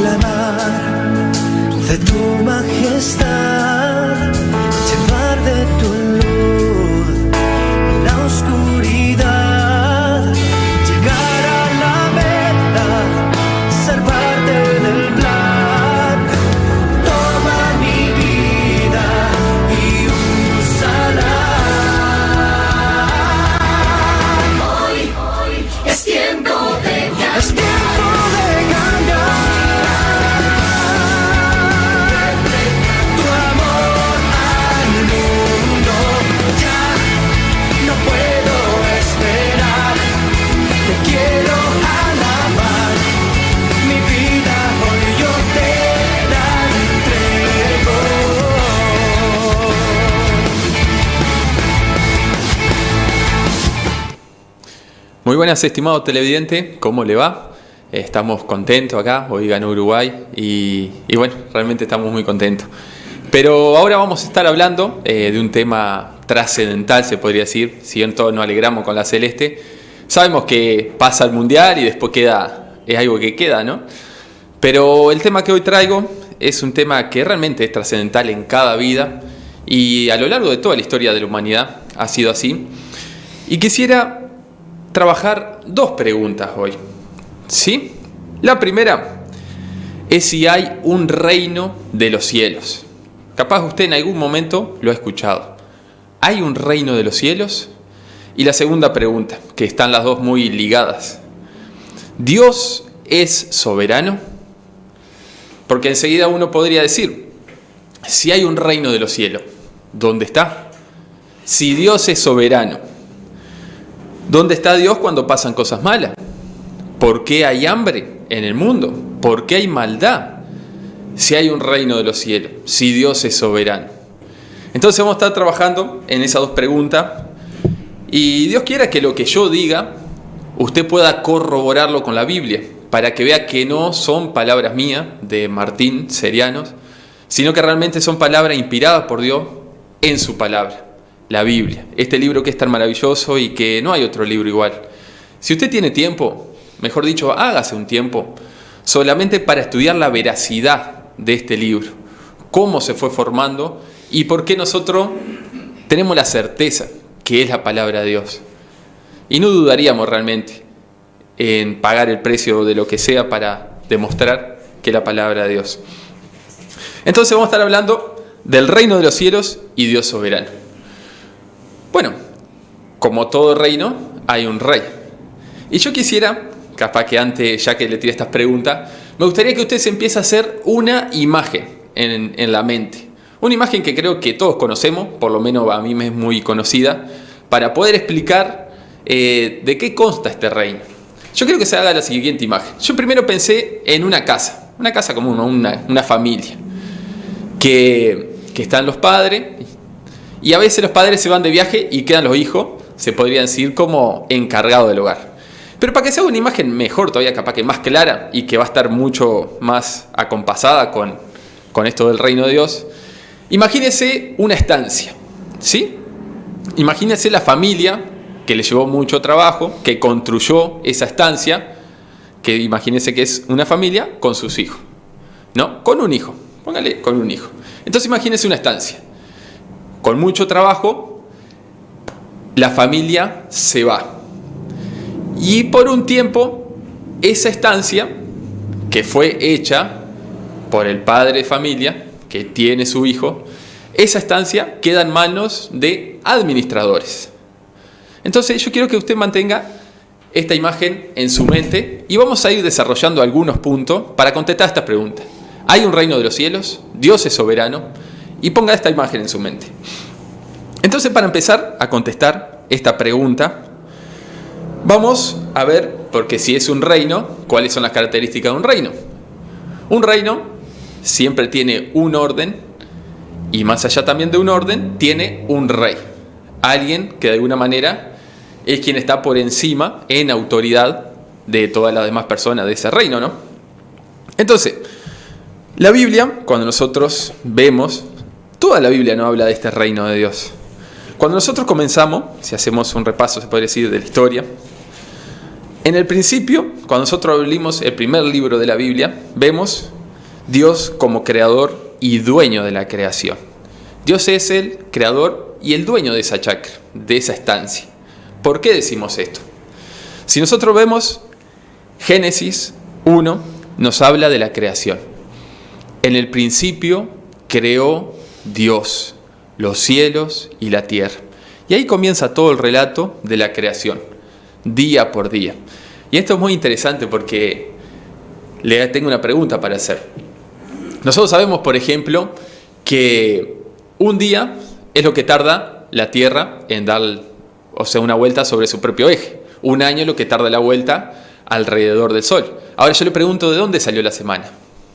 proclamar de tu majestad, llevar de tu luz en la oscuridad, llegar a la meta, ser parte del plan. Toma mi vida y úsala. Hoy es tiempo de cambiar. Es tiempo de cambiar. Tu amor al mundo. Ya no puedo esperar. Te quiero alabar. Mi vida hoy yo te la entrego. Muy buenas, estimado televidente, ¿cómo le va? Estamos contentos acá, hoy ganó Uruguay y bueno, realmente estamos muy contentos. Pero ahora vamos a estar hablando de un tema trascendental, se podría decir, si bien todos nos alegramos con la Celeste. Sabemos que pasa el Mundial y después es algo que queda, ¿no? Pero el tema que hoy traigo es un tema que realmente es trascendental en cada vida y a lo largo de toda la historia de la humanidad ha sido así. Y quisiera trabajar dos preguntas hoy, ¿sí? La primera es si hay un reino de los cielos. Capaz usted en algún momento lo ha escuchado. ¿Hay un reino de los cielos? Y la segunda pregunta, que están las dos muy ligadas. ¿Dios es soberano? Porque enseguida uno podría decir, si hay un reino de los cielos, ¿dónde está? Si Dios es soberano, ¿dónde está Dios cuando pasan cosas malas? ¿Por qué hay hambre en el mundo? ¿Por qué hay maldad? Si hay un reino de los cielos, si Dios es soberano. Entonces vamos a estar trabajando en esas dos preguntas. Y Dios quiera que lo que yo diga, usted pueda corroborarlo con la Biblia, para que vea que no son palabras mías, de Martín Serianos, sino que realmente son palabras inspiradas por Dios en su palabra. La Biblia, este libro que es tan maravilloso y que no hay otro libro igual. Si usted tiene tiempo, mejor dicho, hágase un tiempo solamente para estudiar la veracidad de este libro, cómo se fue formando y por qué nosotros tenemos la certeza que es la palabra de Dios. Y no dudaríamos realmente en pagar el precio de lo que sea para demostrar que es la palabra de Dios. Entonces vamos a estar hablando del reino de los cielos y Dios soberano. Bueno, como todo reino, hay un rey. Y yo quisiera, capaz que antes, ya que le tiré estas preguntas, me gustaría que usted se empiece a hacer una imagen en la mente. Una imagen que creo que todos conocemos, por lo menos a mí me es muy conocida, para poder explicar de qué consta este reino. Yo quiero que se haga la siguiente imagen. Yo primero pensé en una casa común, una familia, que están los padres. Y a veces los padres se van de viaje y quedan los hijos, se podrían decir, como encargados del hogar. Pero para que se haga una imagen mejor todavía, capaz que más clara y que va a estar mucho más acompasada con esto del reino de Dios, imagínese una estancia, ¿sí? Imagínese la familia que le llevó mucho trabajo, que construyó esa estancia, que imagínese que es una familia con sus hijos, ¿no? Con un hijo, póngale con un hijo. Entonces imagínese una estancia. Con mucho trabajo, la familia se va. Y por un tiempo, esa estancia, que fue hecha por el padre de familia, que tiene su hijo, esa estancia queda en manos de administradores. Entonces yo quiero que usted mantenga esta imagen en su mente y vamos a ir desarrollando algunos puntos para contestar esta pregunta. ¿Hay un reino de los cielos? ¿Dios es soberano? Y ponga esta imagen en su mente. Entonces, para empezar a contestar esta pregunta, vamos a ver, porque si es un reino, ¿cuáles son las características de un reino? Un reino siempre tiene un orden y más allá también de un orden, tiene un rey. Alguien que de alguna manera es quien está por encima en autoridad de todas las demás personas de ese reino, ¿no? Entonces, la Biblia, cuando nosotros vemos, toda la Biblia no habla de este reino de Dios. Cuando nosotros comenzamos, si hacemos un repaso, se podría decir, de la historia, en el principio, cuando nosotros abrimos el primer libro de la Biblia, vemos Dios como creador y dueño de la creación. Dios es el creador y el dueño de esa chacra, de esa estancia. ¿Por qué decimos esto? Si nosotros vemos Génesis 1, nos habla de la creación. En el principio creó Dios los cielos y la tierra. Y ahí comienza todo el relato de la creación, día por día. Y esto es muy interesante porque le tengo una pregunta para hacer. Nosotros sabemos, por ejemplo, que un día es lo que tarda la Tierra en dar, una vuelta sobre su propio eje. Un año es lo que tarda la vuelta alrededor del Sol. Ahora yo le pregunto, ¿de dónde salió la semana?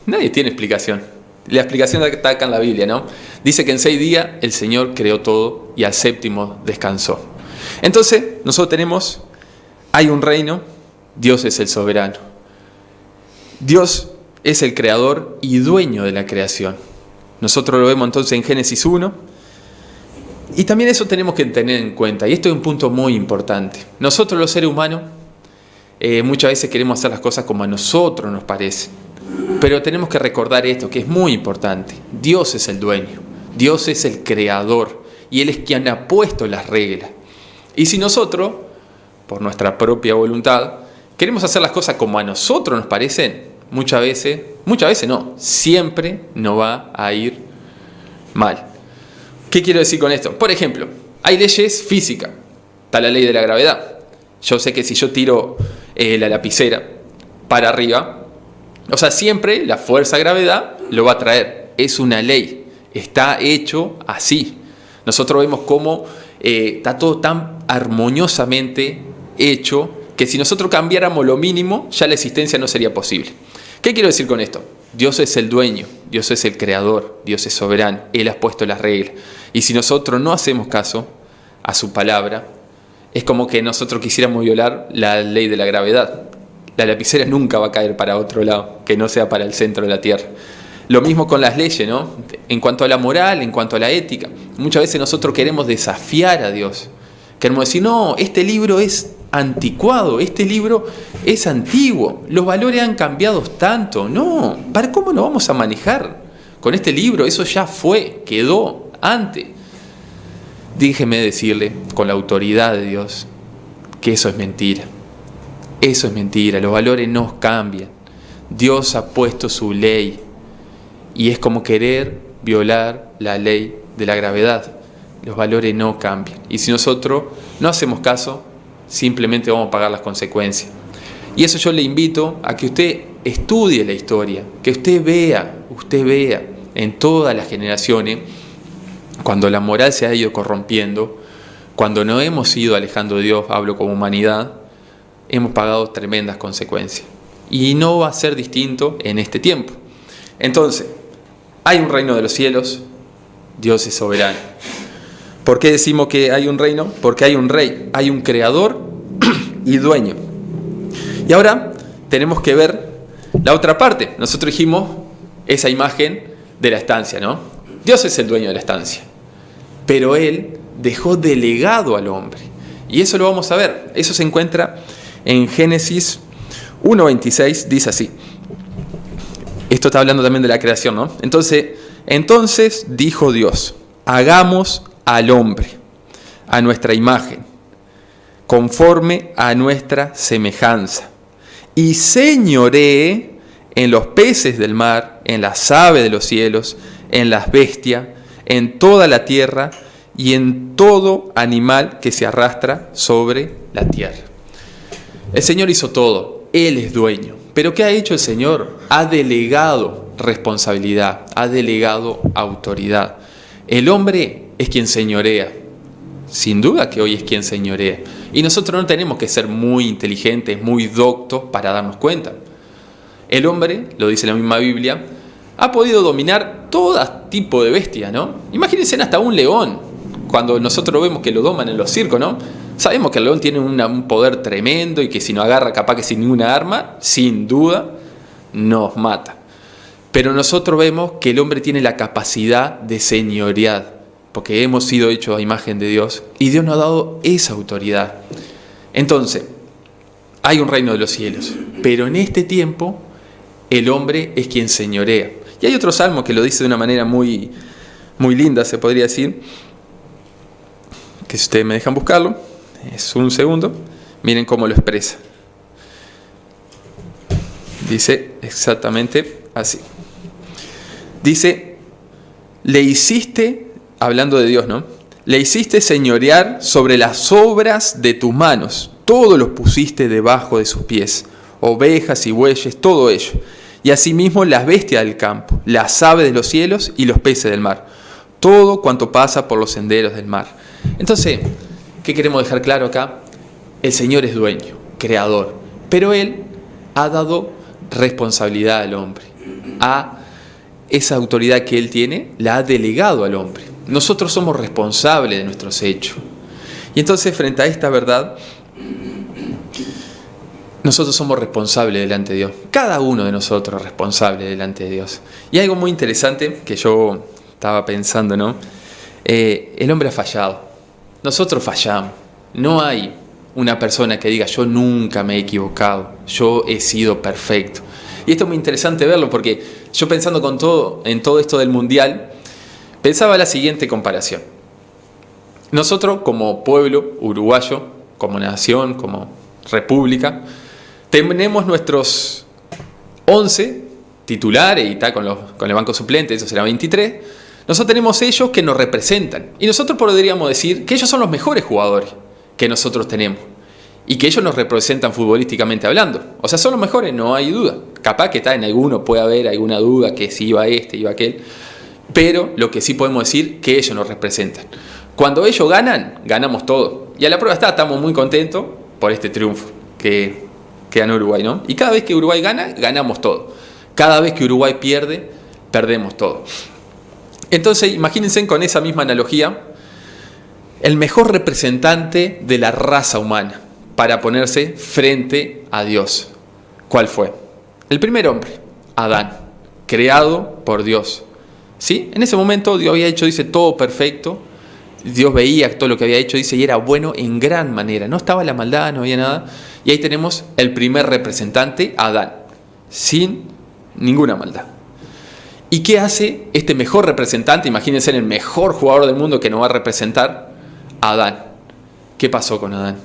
Nadie tiene explicación. La explicación está acá en la Biblia, ¿no? Dice que en 6 días el Señor creó todo y al séptimo descansó. Entonces, nosotros hay un reino, Dios es el soberano. Dios es el creador y dueño de la creación. Nosotros lo vemos entonces en Génesis 1. Y también eso tenemos que tener en cuenta. Y esto es un punto muy importante. Nosotros los seres humanos muchas veces queremos hacer las cosas como a nosotros nos parece. Pero tenemos que recordar esto, que es muy importante. Dios es el dueño. Dios es el creador. Y Él es quien ha puesto las reglas. Y si nosotros, por nuestra propia voluntad, queremos hacer las cosas como a nosotros nos parecen, muchas veces no, siempre nos va a ir mal. ¿Qué quiero decir con esto? Por ejemplo, hay leyes físicas. Está la ley de la gravedad. Yo sé que si yo tiro la lapicera para arriba, siempre la fuerza de gravedad lo va a traer. Es una ley. Está hecho así. Nosotros vemos cómo está todo tan armoniosamente hecho que si nosotros cambiáramos lo mínimo, ya la existencia no sería posible. ¿Qué quiero decir con esto? Dios es el dueño, Dios es el creador, Dios es soberano, Él ha puesto las reglas. Y si nosotros no hacemos caso a su palabra, es como que nosotros quisiéramos violar la ley de la gravedad. La lapicera nunca va a caer para otro lado, que no sea para el centro de la tierra. Lo mismo con las leyes, ¿no? En cuanto a la moral, en cuanto a la ética. Muchas veces nosotros queremos desafiar a Dios. Queremos decir, no, este libro es anticuado, este libro es antiguo, los valores han cambiado tanto. No, ¿para cómo nos vamos a manejar con este libro? Eso ya fue, quedó antes. Déjeme decirle, con la autoridad de Dios, que eso es mentira. Eso es mentira, los valores no cambian. Dios ha puesto su ley y es como querer violar la ley de la gravedad. Los valores no cambian. Y si nosotros no hacemos caso, simplemente vamos a pagar las consecuencias. Y eso yo le invito a que usted estudie la historia, que usted vea en todas las generaciones, cuando la moral se ha ido corrompiendo, cuando nos hemos ido alejando de Dios, hablo como humanidad, hemos pagado tremendas consecuencias. Y no va a ser distinto en este tiempo. Entonces, hay un reino de los cielos, Dios es soberano. ¿Por qué decimos que hay un reino? Porque hay un rey, hay un creador y dueño. Y ahora tenemos que ver la otra parte. Nosotros dijimos esa imagen de la estancia, ¿no? Dios es el dueño de la estancia, pero Él dejó delegado al hombre. Y eso lo vamos a ver. Eso se encuentra en Génesis 1:26, dice así. Esto está hablando también de la creación, ¿no? Entonces dijo Dios, hagamos al hombre a nuestra imagen, conforme a nuestra semejanza, y señoree en los peces del mar, en las aves de los cielos, en las bestias, en toda la tierra y en todo animal que se arrastra sobre la tierra. El Señor hizo todo, Él es dueño. Pero ¿qué ha hecho el Señor? Ha delegado responsabilidad, ha delegado autoridad. El hombre es quien señorea. Sin duda que hoy es quien señorea. Y nosotros no tenemos que ser muy inteligentes, muy doctos para darnos cuenta. El hombre, lo dice la misma Biblia, ha podido dominar todo tipo de bestias, ¿no? Imagínense hasta un león. Cuando nosotros vemos que lo doman en los circos, ¿no? Sabemos que el león tiene un poder tremendo y que si nos agarra capaz que sin ninguna arma, sin duda, nos mata. Pero nosotros vemos que el hombre tiene la capacidad de señorear, porque hemos sido hechos a imagen de Dios y Dios nos ha dado esa autoridad. Entonces, hay un reino de los cielos, pero en este tiempo el hombre es quien señorea. Y hay otro salmo que lo dice de una manera muy, muy linda, se podría decir, que si ustedes me dejan buscarlo, es un segundo, miren cómo lo expresa. Dice exactamente así. Dice, le hiciste, hablando de Dios, ¿no? Le hiciste señorear sobre las obras de tus manos, todo los pusiste debajo de sus pies, ovejas y bueyes, todo ello. Y asimismo las bestias del campo, las aves de los cielos y los peces del mar, todo cuanto pasa por los senderos del mar. Entonces, ¿qué queremos dejar claro acá? El Señor es dueño, creador, pero Él ha dado responsabilidad al hombre. Esa autoridad que Él tiene, la ha delegado al hombre. Nosotros somos responsables de nuestros hechos. Y entonces, frente a esta verdad, nosotros somos responsables delante de Dios. Cada uno de nosotros es responsable delante de Dios. Y algo muy interesante que yo estaba pensando, ¿no? El hombre ha fallado. Nosotros fallamos. No hay una persona que diga, yo nunca me he equivocado, yo he sido perfecto. Y esto es muy interesante verlo porque yo pensando en todo esto del mundial, pensaba la siguiente comparación. Nosotros como pueblo uruguayo, como nación, como república, tenemos nuestros 11 titulares y está con el banco suplente, eso será 23. Nosotros tenemos ellos que nos representan. Y nosotros podríamos decir que ellos son los mejores jugadores que nosotros tenemos. Y que ellos nos representan futbolísticamente hablando. O sea, son los mejores, no hay duda. Capaz que está en alguno, puede haber alguna duda que si iba este, iba aquel. Pero lo que sí podemos decir que ellos nos representan. Cuando ellos ganan, ganamos todo. Y a la prueba estamos muy contentos por este triunfo que ganó Uruguay, ¿no? Y cada vez que Uruguay gana, ganamos todo. Cada vez que Uruguay pierde, perdemos todo. Entonces, imagínense con esa misma analogía, el mejor representante de la raza humana para ponerse frente a Dios. ¿Cuál fue? El primer hombre, Adán, creado por Dios. ¿Sí? En ese momento Dios había hecho, dice, todo perfecto. Dios veía todo lo que había hecho, dice, y era bueno en gran manera. No estaba la maldad, no había nada. Y ahí tenemos el primer representante, Adán, sin ninguna maldad. ¿Y qué hace este mejor representante? Imagínense el mejor jugador del mundo que nos va a representar, Adán. ¿Qué pasó con Adán?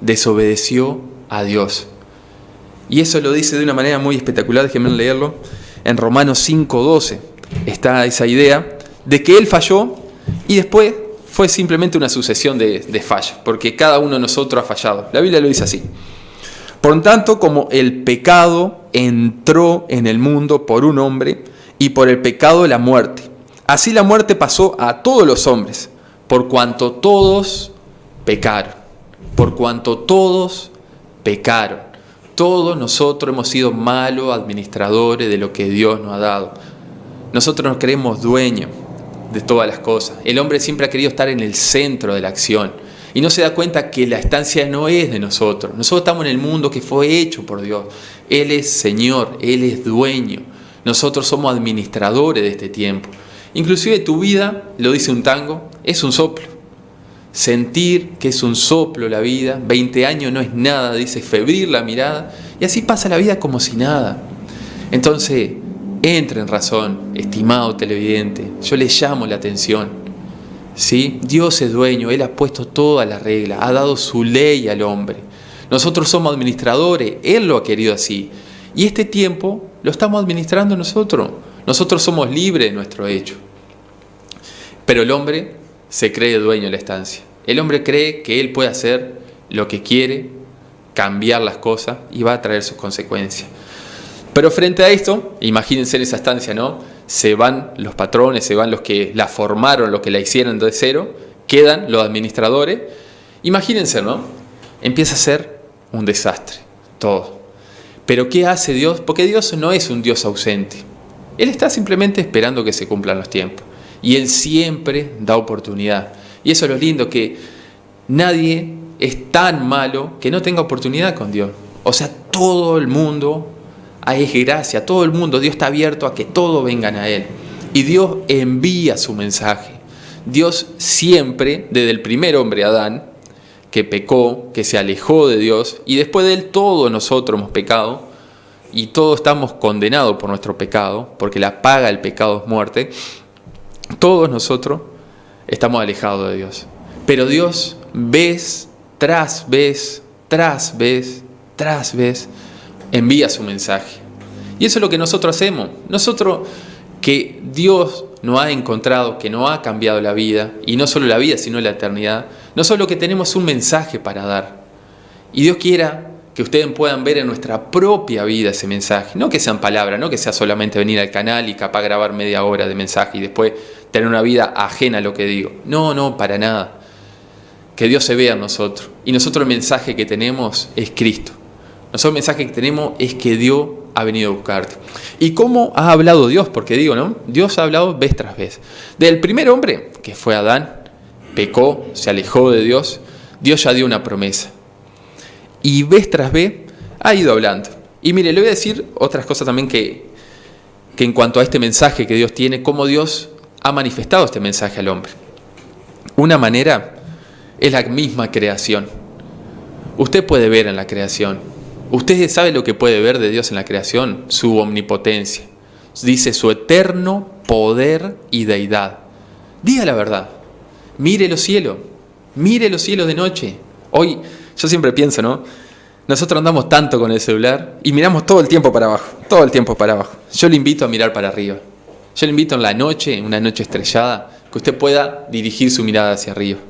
Desobedeció a Dios. Y eso lo dice de una manera muy espectacular, déjenme leerlo. En Romanos 5:12 está esa idea de que él falló y después fue simplemente una sucesión de fallos, porque cada uno de nosotros ha fallado. La Biblia lo dice así. Por tanto, como el pecado entró en el mundo por un hombre, y por el pecado la muerte, así la muerte pasó a todos los hombres, por cuanto todos pecaron. Por cuanto todos pecaron. Todos nosotros hemos sido malos administradores de lo que Dios nos ha dado. Nosotros nos creemos dueños de todas las cosas. El hombre siempre ha querido estar en el centro de la acción y no se da cuenta que la estancia no es de nosotros. Nosotros estamos en el mundo que fue hecho por Dios. Él es Señor, Él es dueño. Nosotros somos administradores de este tiempo. Inclusive tu vida, lo dice un tango, es un soplo. Sentir que es un soplo la vida, 20 años no es nada, dice, febril la mirada, y así pasa la vida como si nada. Entonces, entre en razón, estimado televidente, yo le llamo la atención. ¿Sí? Dios es dueño, Él ha puesto todas las reglas, ha dado su ley al hombre. Nosotros somos administradores, Él lo ha querido así. Y este tiempo lo estamos administrando nosotros. Nosotros somos libres de nuestro hecho. Pero el hombre se cree dueño de la estancia. El hombre cree que él puede hacer lo que quiere, cambiar las cosas y va a traer sus consecuencias. Pero frente a esto, imagínense esa estancia, ¿no? Se van los patrones, se van los que la formaron, los que la hicieron de cero, quedan los administradores. Imagínense, ¿no? Empieza a ser un desastre, todo. Pero ¿qué hace Dios? Porque Dios no es un Dios ausente. Él está simplemente esperando que se cumplan los tiempos. Y Él siempre da oportunidad. Y eso es lo lindo, que nadie es tan malo que no tenga oportunidad con Dios. O sea, todo el mundo es gracia, todo el mundo, Dios está abierto a que todos vengan a Él. Y Dios envía su mensaje. Dios siempre, desde el primer hombre Adán, que pecó, que se alejó de Dios, y después de él todos nosotros hemos pecado, y todos estamos condenados por nuestro pecado, porque la paga del pecado es muerte, todos nosotros estamos alejados de Dios. Pero Dios, vez tras vez, tras vez, tras vez, envía su mensaje. Y eso es lo que nosotros hacemos. Nosotros, que Dios nos ha encontrado, que nos ha cambiado la vida, y no solo la vida, sino la eternidad, nosotros lo que tenemos es un mensaje para dar. Y Dios quiera que ustedes puedan ver en nuestra propia vida ese mensaje. No que sean palabras, no que sea solamente venir al canal y capaz grabar media hora de mensaje y después tener una vida ajena a lo que digo. No, para nada. Que Dios se vea en nosotros. Y nosotros el mensaje que tenemos es Cristo. Nosotros el mensaje que tenemos es que Dios ha venido a buscarte. ¿Y cómo ha hablado Dios? Porque digo, ¿no? Dios ha hablado vez tras vez. Del primer hombre, que fue Adán, pecó, se alejó de Dios, Dios ya dio una promesa. Y vez tras vez ha ido hablando. Y mire, le voy a decir otras cosas también que en cuanto a este mensaje que Dios tiene, cómo Dios ha manifestado este mensaje al hombre. Una manera es la misma creación. Usted puede ver en la creación. Usted sabe lo que puede ver de Dios en la creación, su omnipotencia. Dice su eterno poder y deidad. Diga la verdad. Mire los cielos de noche. Hoy yo siempre pienso, ¿no? Nosotros andamos tanto con el celular y miramos todo el tiempo para abajo. Yo le invito a mirar para arriba. Yo le invito en la noche, en una noche estrellada, que usted pueda dirigir su mirada hacia arriba.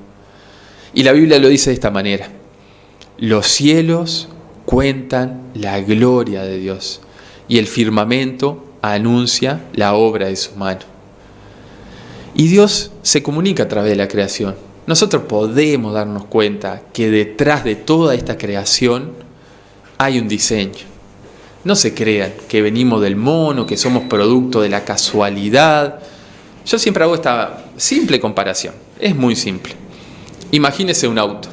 Y la Biblia lo dice de esta manera. Los cielos cuentan la gloria de Dios y el firmamento anuncia la obra de su mano. Y Dios se comunica a través de la creación. Nosotros podemos darnos cuenta que detrás de toda esta creación hay un diseño. No se crean que venimos del mono, que somos producto de la casualidad. Yo siempre hago esta simple comparación. Es muy simple. Imagínese un auto.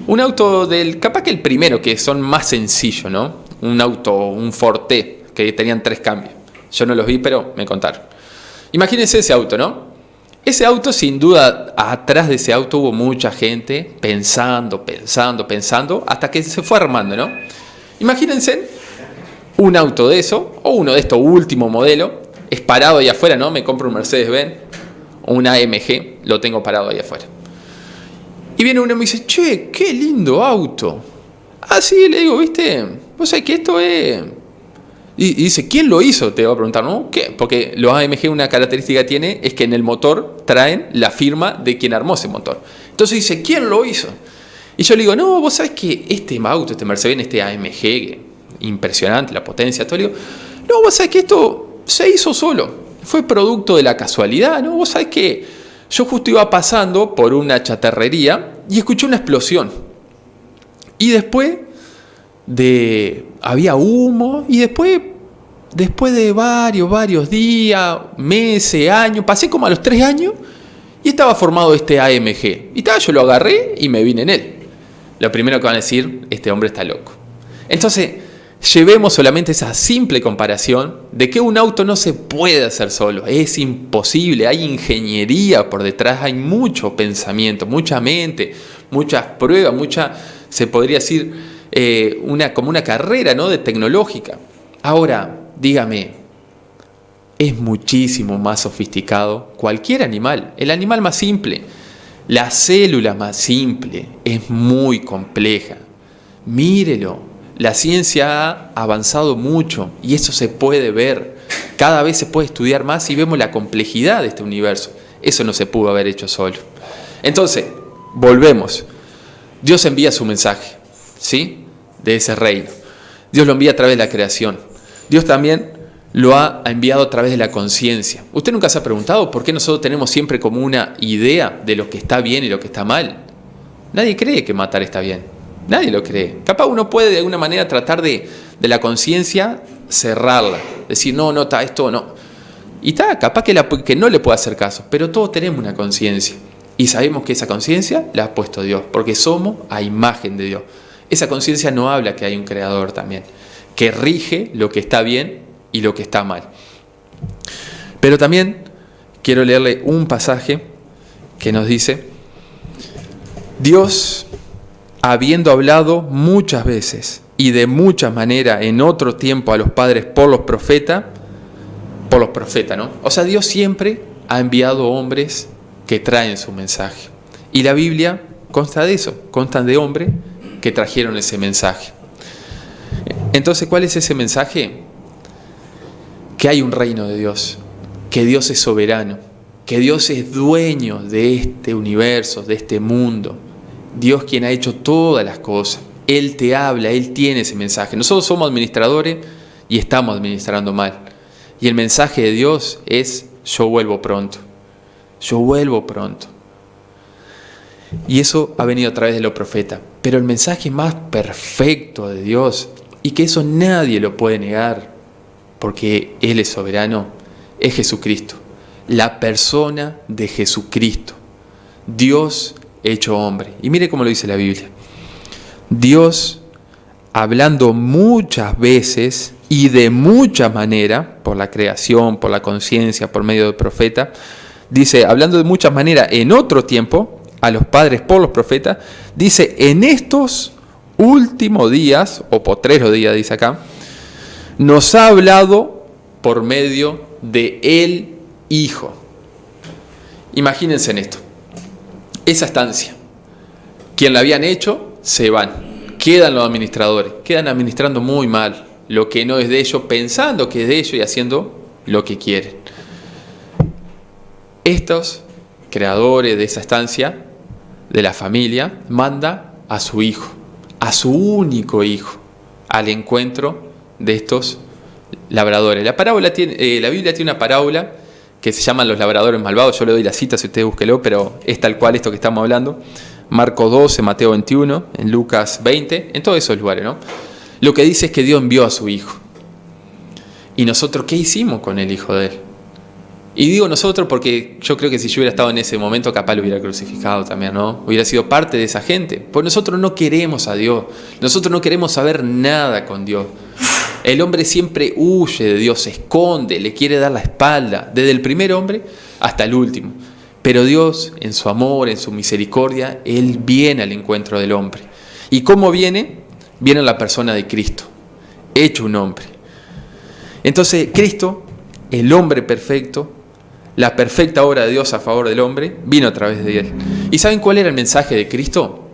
Un auto capaz que el primero, que son más sencillos, ¿no? Un auto, un Forte, que tenían 3 cambios. Yo no los vi, pero me contaron. Imagínense ese auto, ¿no? Ese auto, sin duda, atrás de ese auto hubo mucha gente pensando, hasta que se fue armando, ¿no? Imagínense un auto de eso, o uno de estos últimos modelos, es parado ahí afuera, ¿no? Me compro un Mercedes-Benz o un AMG, lo tengo parado ahí afuera. Y viene uno y me dice, che, qué lindo auto. Ah, sí, le digo, ¿viste? Vos sabés que esto es... Y dice, ¿quién lo hizo? Te va a preguntar, ¿no? ¿Qué? Porque los AMG una característica que tiene es que en el motor traen la firma de quien armó ese motor. Entonces dice, ¿quién lo hizo? Y yo le digo, no, vos sabés que este auto, este Mercedes, este AMG, impresionante, la potencia, todo, le digo, no, vos sabés que esto se hizo solo. Fue producto de la casualidad, ¿no? Vos sabés que yo justo iba pasando por una chatarrería y escuché una explosión. Y después había humo y después de varios días, meses, años, pasé como a los 3 años y estaba formado este AMG. Y yo lo agarré y me vine en él. Lo primero que van a decir, este hombre está loco. Entonces, llevemos solamente esa simple comparación de que un auto no se puede hacer solo. Es imposible, hay ingeniería por detrás, hay mucho pensamiento, mucha mente, muchas pruebas, se podría decir, como una carrera, ¿no? de tecnológica. Ahora, dígame, es muchísimo más sofisticado cualquier animal, el animal más simple, la célula más simple, es muy compleja. Mírelo, la ciencia ha avanzado mucho y eso se puede ver. Cada vez se puede estudiar más y vemos la complejidad de este universo. Eso no se pudo haber hecho solo. Entonces, volvemos. Dios envía su mensaje, ¿sí? De ese reino. Dios lo envía a través de la creación. Dios también lo ha enviado a través de la conciencia. ¿Usted nunca se ha preguntado por qué nosotros tenemos siempre como una idea de lo que está bien y lo que está mal? Nadie cree que matar está bien. Nadie lo cree. Capaz uno puede de alguna manera tratar de la conciencia cerrarla. Decir, no, está esto, no. Y capaz que no le puede hacer caso. Pero todos tenemos una conciencia. Y sabemos que esa conciencia la ha puesto Dios. Porque somos a imagen de Dios. Esa conciencia no habla que hay un creador también, que rige lo que está bien y lo que está mal. Pero también quiero leerle un pasaje que nos dice, Dios, habiendo hablado muchas veces y de muchas maneras en otro tiempo a los padres por los profetas, ¿no? O sea, Dios siempre ha enviado hombres que traen su mensaje. Y la Biblia consta de eso, constan de hombres que trajeron ese mensaje. Entonces, ¿cuál es ese mensaje? Que hay un reino de Dios, que Dios es soberano, que Dios es dueño de este universo, de este mundo. Dios quien ha hecho todas las cosas. Él te habla, Él tiene ese mensaje. Nosotros somos administradores y estamos administrando mal. Y el mensaje de Dios es: yo vuelvo pronto. Yo vuelvo pronto. Y eso ha venido a través de los profetas. Pero el mensaje más perfecto de Dios, y que eso nadie lo puede negar, porque Él es soberano, es Jesucristo. La persona de Jesucristo. Dios hecho hombre. Y mire cómo lo dice la Biblia. Dios, hablando muchas veces y de muchas maneras, por la creación, por la conciencia, por medio del profeta, dice, hablando de muchas maneras en otro tiempo, a los padres por los profetas, dice, en estos últimos días, o postreros días, dice acá, nos ha hablado por medio de el Hijo. Imagínense en esto. Esa estancia, quien la habían hecho, se van. Quedan los administradores, quedan administrando muy mal lo que no es de ellos, pensando que es de ellos y haciendo lo que quieren. Estos creadores de esa estancia, de la familia, manda a su hijo, a su único hijo, al encuentro de estos labradores. La Biblia tiene una parábola que se llama Los labradores malvados. Yo le doy la cita si usted búsquelo, pero es tal cual esto que estamos hablando. Marcos 12, Mateo 21, en Lucas 20, en todos esos lugares, ¿no? Lo que dice es que Dios envió a su Hijo. ¿Y nosotros qué hicimos con el Hijo de Él? Y digo nosotros porque yo creo que si yo hubiera estado en ese momento, capaz lo hubiera crucificado también, ¿no? Hubiera sido parte de esa gente. Pues nosotros no queremos a Dios. Nosotros no queremos saber nada con Dios. El hombre siempre huye de Dios, se esconde, le quiere dar la espalda, desde el primer hombre hasta el último. Pero Dios, en su amor, en su misericordia, Él viene al encuentro del hombre. ¿Y cómo viene? Viene en la persona de Cristo, hecho un hombre. Entonces, Cristo, el hombre perfecto, la perfecta obra de Dios a favor del hombre, vino a través de Él. ¿Y saben cuál era el mensaje de Cristo?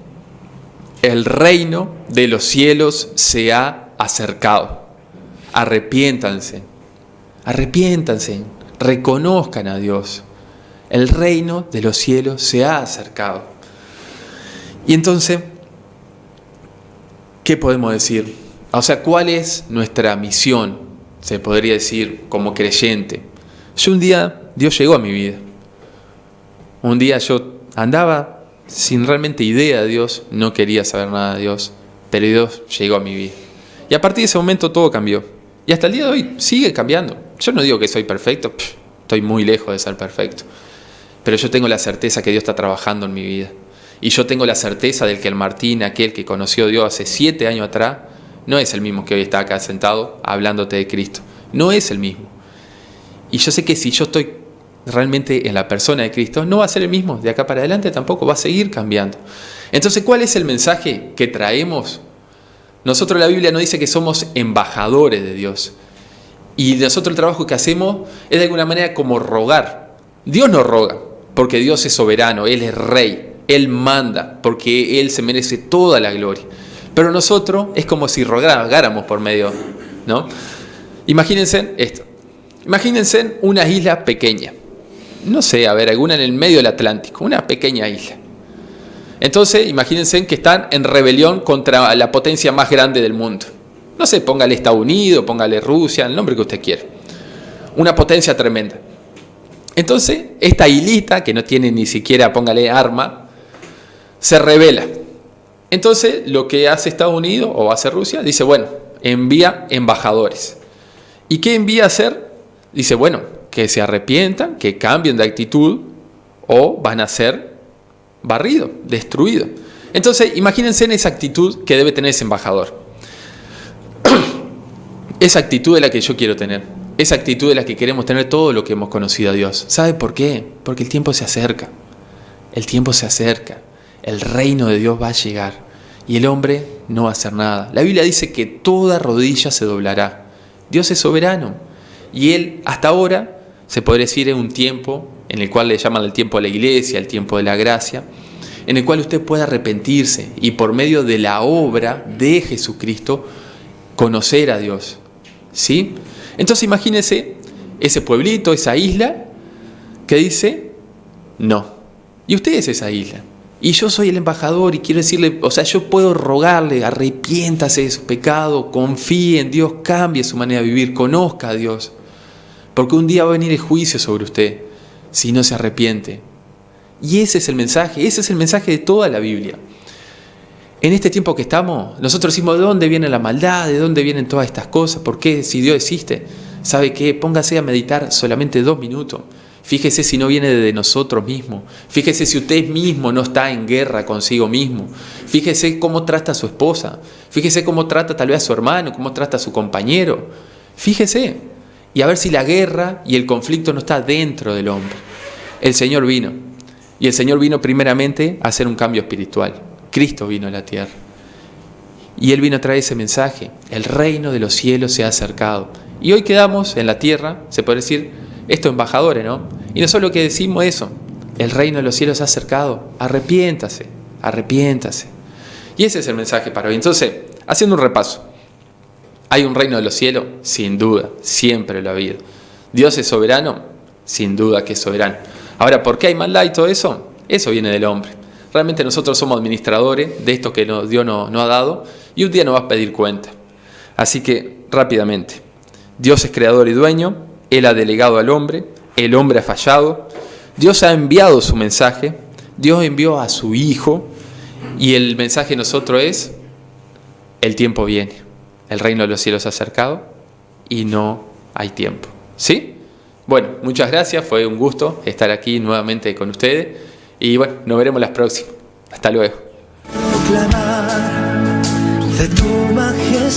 El reino de los cielos se ha acercado. Arrepiéntanse, reconozcan a Dios. El reino de los cielos se ha acercado. Y entonces, ¿qué podemos decir? O sea, ¿cuál es nuestra misión? Se podría decir como creyente. Un día Dios llegó a mi vida. Un día yo andaba sin realmente idea de Dios, no quería saber nada de Dios, pero Dios llegó a mi vida. Y a partir de ese momento todo cambió. Y hasta el día de hoy sigue cambiando. Yo no digo que soy perfecto, estoy muy lejos de ser perfecto. Pero yo tengo la certeza que Dios está trabajando en mi vida. Y yo tengo la certeza de que el Martín, aquel que conoció a Dios hace 7 años atrás, no es el mismo que hoy está acá sentado hablándote de Cristo. No es el mismo. Y yo sé que si yo estoy realmente en la persona de Cristo, no va a ser el mismo. De acá para adelante tampoco, va a seguir cambiando. Entonces, ¿cuál es el mensaje que traemos? Nosotros, la Biblia nos dice que somos embajadores de Dios. Y nosotros el trabajo que hacemos es de alguna manera como rogar. Dios no roga, porque Dios es soberano, Él es rey, Él manda, porque Él se merece toda la gloria. Pero nosotros es como si rogáramos por medio, ¿no? Imagínense esto. Imagínense una isla pequeña. No sé, a ver, alguna en el medio del Atlántico, una pequeña isla. Entonces, imagínense que están en rebelión contra la potencia más grande del mundo. No sé, póngale Estados Unidos, póngale Rusia, el nombre que usted quiera. Una potencia tremenda. Entonces, esta islita, que no tiene ni siquiera, póngale arma, se rebela. Entonces, lo que hace Estados Unidos o hace Rusia, dice, bueno, envía embajadores. ¿Y qué envía a hacer? Dice, bueno, que se arrepientan, que cambien de actitud o van a ser barridos, destruidos. Entonces, imagínense en esa actitud que debe tener ese embajador. Esa actitud es la que yo quiero tener. Esa actitud es la que queremos tener todo lo que hemos conocido a Dios. ¿Sabe por qué? Porque el tiempo se acerca. El tiempo se acerca. El reino de Dios va a llegar. y el hombre no va a hacer nada. La Biblia dice que toda rodilla se doblará. Dios es soberano y Él hasta ahora, se podría decir, en un tiempo en el cual le llaman el tiempo de la iglesia, el tiempo de la gracia, en el cual usted puede arrepentirse y por medio de la obra de Jesucristo conocer a Dios. ¿Sí? Entonces imagínese ese pueblito, esa isla que dice no. Y usted es esa isla. Y yo soy el embajador y quiero decirle, o sea, yo puedo rogarle, arrepiéntase de su pecado, confíe en Dios, cambie su manera de vivir, conozca a Dios. Porque un día va a venir el juicio sobre usted si no se arrepiente. Y ese es el mensaje de toda la Biblia. En este tiempo que estamos, nosotros decimos, ¿de dónde viene la maldad? ¿De dónde vienen todas estas cosas? ¿Por qué? Si Dios existe. ¿Sabe qué? Póngase a meditar solamente 2 minutos. Fíjese si no viene de nosotros mismos. Fíjese si usted mismo no está en guerra consigo mismo. Fíjese cómo trata a su esposa. Fíjese cómo trata tal vez a su hermano, cómo trata a su compañero. Fíjese. Y a ver si la guerra y el conflicto no está dentro del hombre. El Señor vino. Y el Señor vino primeramente a hacer un cambio espiritual. Cristo vino a la tierra. Y Él vino a traer ese mensaje. El reino de los cielos se ha acercado. Y hoy quedamos en la tierra, se puede decir, estos embajadores, ¿no? Y no solo que decimos eso, el reino de los cielos se ha acercado. Arrepiéntase, arrepiéntase. Y ese es el mensaje para hoy. Entonces, haciendo un repaso. ¿Hay un reino de los cielos? Sin duda, siempre lo ha habido. ¿Dios es soberano? Sin duda que es soberano. Ahora, ¿por qué hay maldad y todo eso? Eso viene del hombre. Realmente nosotros somos administradores de esto que Dios nos ha dado y un día nos va a pedir cuenta. Así que, rápidamente, Dios es creador y dueño, Él ha delegado al hombre, el hombre ha fallado, Dios ha enviado su mensaje, Dios envió a su Hijo y el mensaje de nosotros es, el tiempo viene, el reino de los cielos se ha acercado y no hay tiempo. ¿Sí? Bueno, muchas gracias, fue un gusto estar aquí nuevamente con ustedes y bueno, nos veremos las próximas. Hasta luego. Proclamar de tu majestad.